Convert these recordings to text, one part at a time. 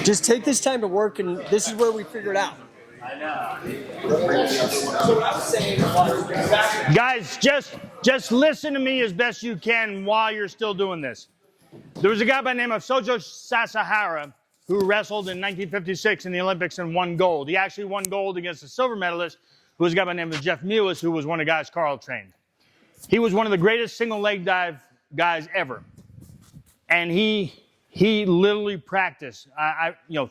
Just take this time to work, and this is where we figure it out. Guys, just listen to me as best you can while you're still doing this. There was a guy by the name of Sojo Sasahara who wrestled in 1956 in the Olympics and won gold. He actually won gold against a silver medalist who was a guy by the name of Jeff Mewis, who was one of the guys Carl trained. He was one of the greatest single leg dive guys ever. And he literally practiced,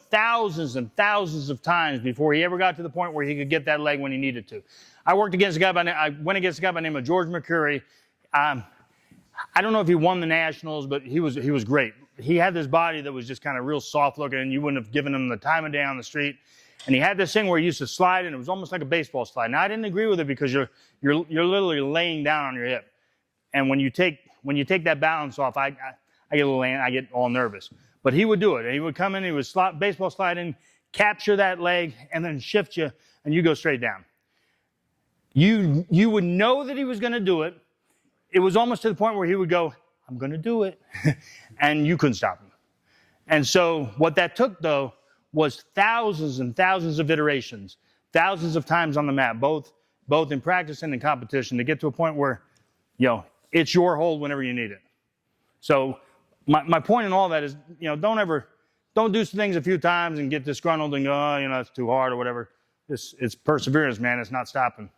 thousands and thousands of times before he ever got to the point where he could get that leg when he needed to. I went against a guy by the name of George McCur. I don't know if he won the nationals, but he was great. He had this body that was just kind of real soft looking, and you wouldn't have given him the time of day on the street. And he had this thing where he used to slide, and it was almost like a baseball slide. Now I didn't agree with it because you're literally laying down on your hip, and when you take that balance off, I get all nervous. But he would do it. And he would come in, he would baseball slide in, capture that leg, and then shift you, and you go straight down. You would know that he was going to do it. It was almost to the point where he would go, I'm going to do it. And you couldn't stop him. And so what that took, though, was thousands and thousands of iterations, thousands of times on the mat, both in practice and in competition, to get to a point where, it's your hold whenever you need it. So my point in all that is, don't do things a few times and get disgruntled and go, it's too hard or whatever. It's perseverance, man. It's not stopping.